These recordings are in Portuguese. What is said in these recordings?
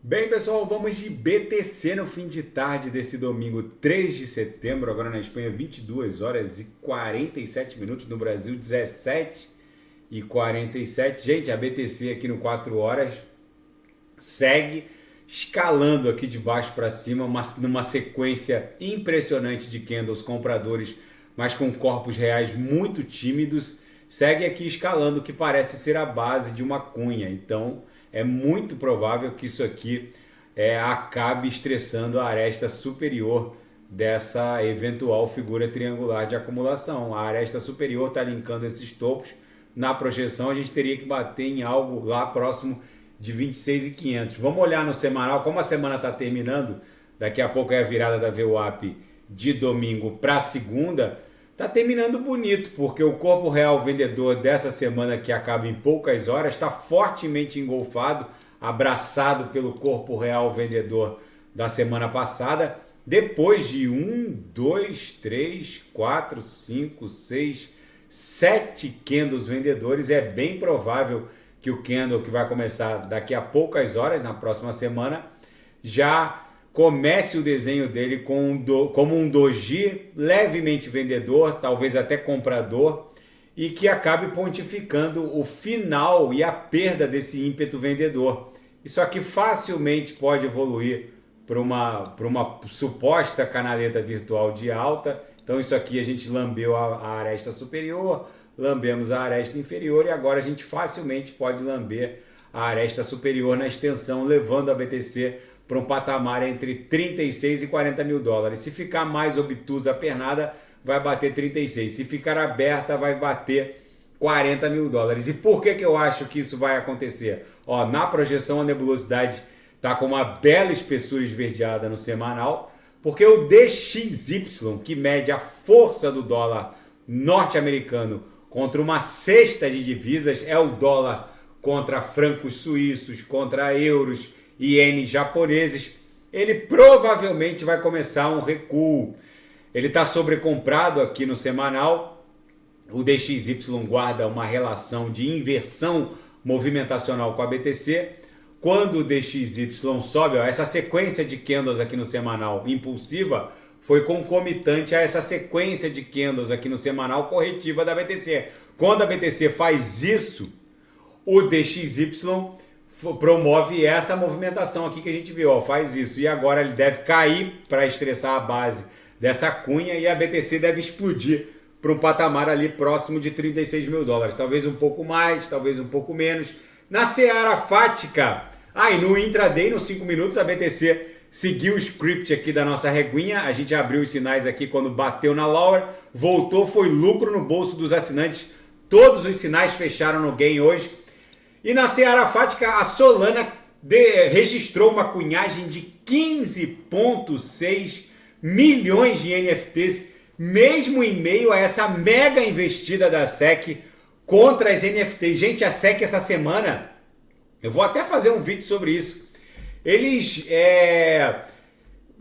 Bem, pessoal, vamos de BTC no fim de tarde desse domingo 3 de setembro, agora na Espanha 22 horas e 47 minutos, no Brasil 17 e 47. Gente, a BTC aqui no 4 horas segue escalando aqui de baixo para cima, numa sequência impressionante de candles compradores, mas com corpos reais muito tímidos, segue aqui escalando o que parece ser a base de uma cunha. Então é muito provável que isso aqui acabe estressando a aresta superior dessa eventual figura triangular de acumulação. A aresta superior está linkando esses topos. Na projeção a gente teria que bater em algo lá próximo de 26.500. Vamos olhar no semanal, como a semana está terminando, daqui a pouco é a virada da VWAP de domingo para segunda, está terminando bonito, porque o corpo real vendedor dessa semana, que acaba em poucas horas, está fortemente engolfado, abraçado pelo corpo real vendedor da semana passada, depois de 7 candles vendedores. É bem provável que o candle que vai começar daqui a poucas horas, na próxima semana, já comece o desenho dele como um doji levemente vendedor, talvez até comprador, e que acabe pontificando o final e a perda desse ímpeto vendedor. Isso aqui facilmente pode evoluir para uma suposta canaleta virtual de alta. Então isso aqui a gente lambeu a aresta superior, lambemos a aresta inferior e agora a gente facilmente pode lamber a aresta superior na extensão, levando a BTC para um patamar entre 36 e 40 mil dólares. Se ficar mais obtusa a pernada, vai bater 36. Se ficar aberta, vai bater 40 mil dólares. E por que eu acho que isso vai acontecer? Ó, na projeção, a nebulosidade está com uma bela espessura esverdeada no semanal, porque o DXY, que mede a força do dólar norte-americano contra uma cesta de divisas, é o dólar contra francos suíços, contra euros e ienes japoneses, ele provavelmente vai começar um recuo. Ele está sobrecomprado aqui no semanal. O DXY guarda uma relação de inversão movimentacional com a BTC. Quando o DXY sobe, ó, essa sequência de candles aqui no semanal impulsiva foi concomitante a essa sequência de candles aqui no semanal corretiva da BTC. Quando a BTC faz isso, o DXY promove essa movimentação aqui que a gente viu, ó, faz isso. E agora ele deve cair para estressar a base dessa cunha e a BTC deve explodir para um patamar ali próximo de 36 mil dólares. Talvez um pouco mais, talvez um pouco menos. Na seara fática, e no intraday, nos 5 minutos, a BTC seguiu o script aqui da nossa reguinha. A gente abriu os sinais aqui quando bateu na lower, voltou, foi lucro no bolso dos assinantes. Todos os sinais fecharam no gain hoje. E na seara fática, a Solana registrou uma cunhagem de 15,6 milhões de NFTs, mesmo em meio a essa mega investida da SEC contra as NFTs. Gente, a SEC essa semana, eu vou até fazer um vídeo sobre isso, eles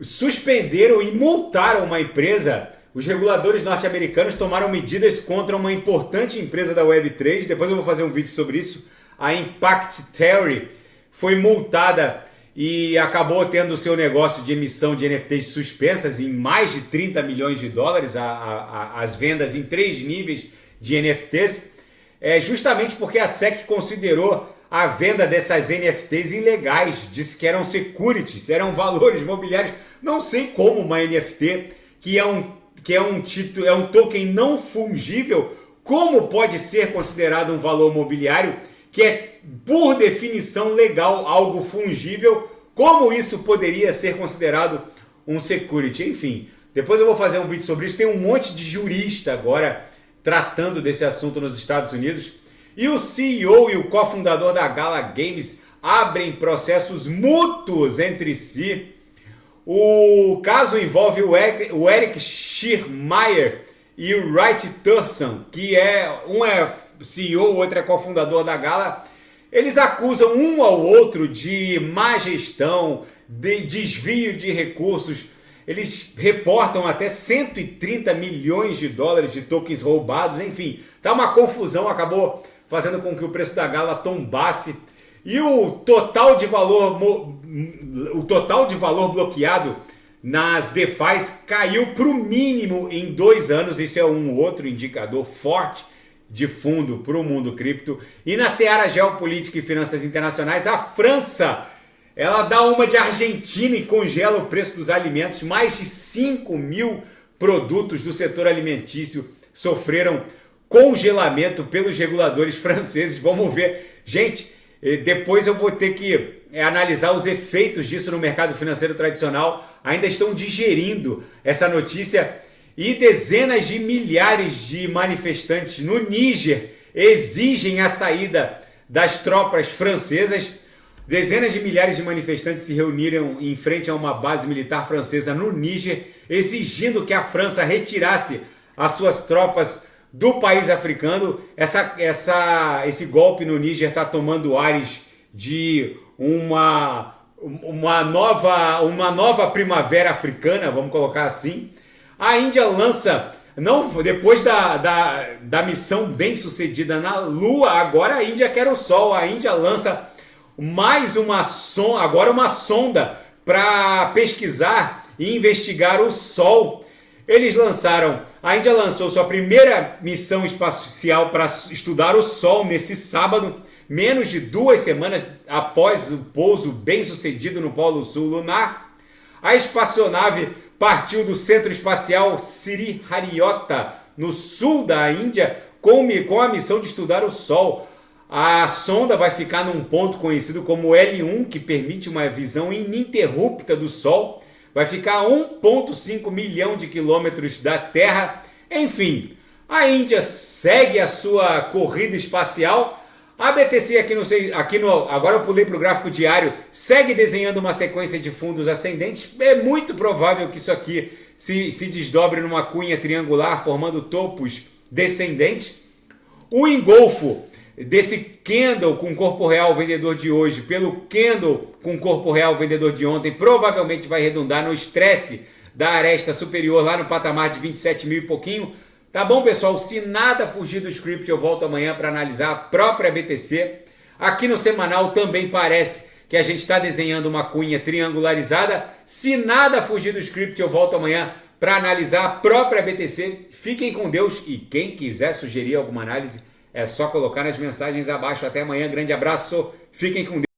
suspenderam e multaram uma empresa. Os reguladores norte-americanos tomaram medidas contra uma importante empresa da Web3, depois eu vou fazer um vídeo sobre isso. A Impact Theory foi multada e acabou tendo o seu negócio de emissão de NFTs suspensas em mais de 30 milhões de dólares, as vendas em 3 níveis de NFTs, justamente porque a SEC considerou a venda dessas NFTs ilegais, disse que eram securities, eram valores mobiliários. Não sei como uma NFT, que é um token não fungível, como pode ser considerado um valor mobiliário, que é, por definição legal, algo fungível, como isso poderia ser considerado um security? Enfim, depois eu vou fazer um vídeo sobre isso. Tem um monte de jurista agora tratando desse assunto nos Estados Unidos. E o CEO e o cofundador da Gala Games abrem processos mútuos entre si. O caso envolve o Eric Schiermeier e o Wright Thurston, que um é CEO, o outro é cofundador da Gala. Eles acusam um ao outro de má gestão, de desvio de recursos. Eles reportam até 130 milhões de dólares de tokens roubados. Enfim, tá uma confusão, acabou fazendo com que o preço da Gala tombasse. E o total de valor o total de valor bloqueado nas DeFis caiu para o mínimo em 2 anos. Isso é um outro indicador forte de fundo para o mundo cripto. E na seara geopolítica e finanças internacionais, a França, ela dá uma de Argentina e congela o preço dos alimentos. Mais de 5 mil produtos do setor alimentício sofreram congelamento pelos reguladores franceses. Vamos ver. Gente, depois eu vou ter que analisar os efeitos disso no mercado financeiro tradicional. Ainda estão digerindo essa notícia. E dezenas de milhares de manifestantes no Níger exigem a saída das tropas francesas. Dezenas de milhares de manifestantes se reuniram em frente a uma base militar francesa no Níger, exigindo que a França retirasse as suas tropas do país africano. Esse golpe no Níger está tomando ares de uma nova primavera africana, vamos colocar assim. A Índia lança, depois da missão bem sucedida na Lua, agora a Índia quer o Sol. A Índia lança mais uma sonda para pesquisar e investigar o Sol. A Índia lançou sua primeira missão espacial para estudar o Sol nesse sábado, menos de 2 semanas após o pouso bem sucedido no Polo Sul lunar. A espaçonave partiu do Centro Espacial Srihariyota, no sul da Índia, com a missão de estudar o Sol. A sonda vai ficar num ponto conhecido como L1, que permite uma visão ininterrupta do Sol. Vai ficar a 1,5 milhão de quilômetros da Terra. Enfim, a Índia segue a sua corrida espacial. A BTC agora eu pulei para o gráfico diário, segue desenhando uma sequência de fundos ascendentes. É muito provável que isso aqui se desdobre numa cunha triangular, formando topos descendentes. O engolfo desse candle com corpo real vendedor de hoje pelo candle com corpo real vendedor de ontem provavelmente vai redundar no estresse da aresta superior lá no patamar de 27 mil e pouquinho. Tá bom, pessoal? Se nada fugir do script, eu volto amanhã para analisar a própria BTC. Aqui no semanal também parece que a gente está desenhando uma cunha triangularizada. Se nada fugir do script, eu volto amanhã para analisar a própria BTC. Fiquem com Deus e quem quiser sugerir alguma análise, é só colocar nas mensagens abaixo. Até amanhã, grande abraço, fiquem com Deus.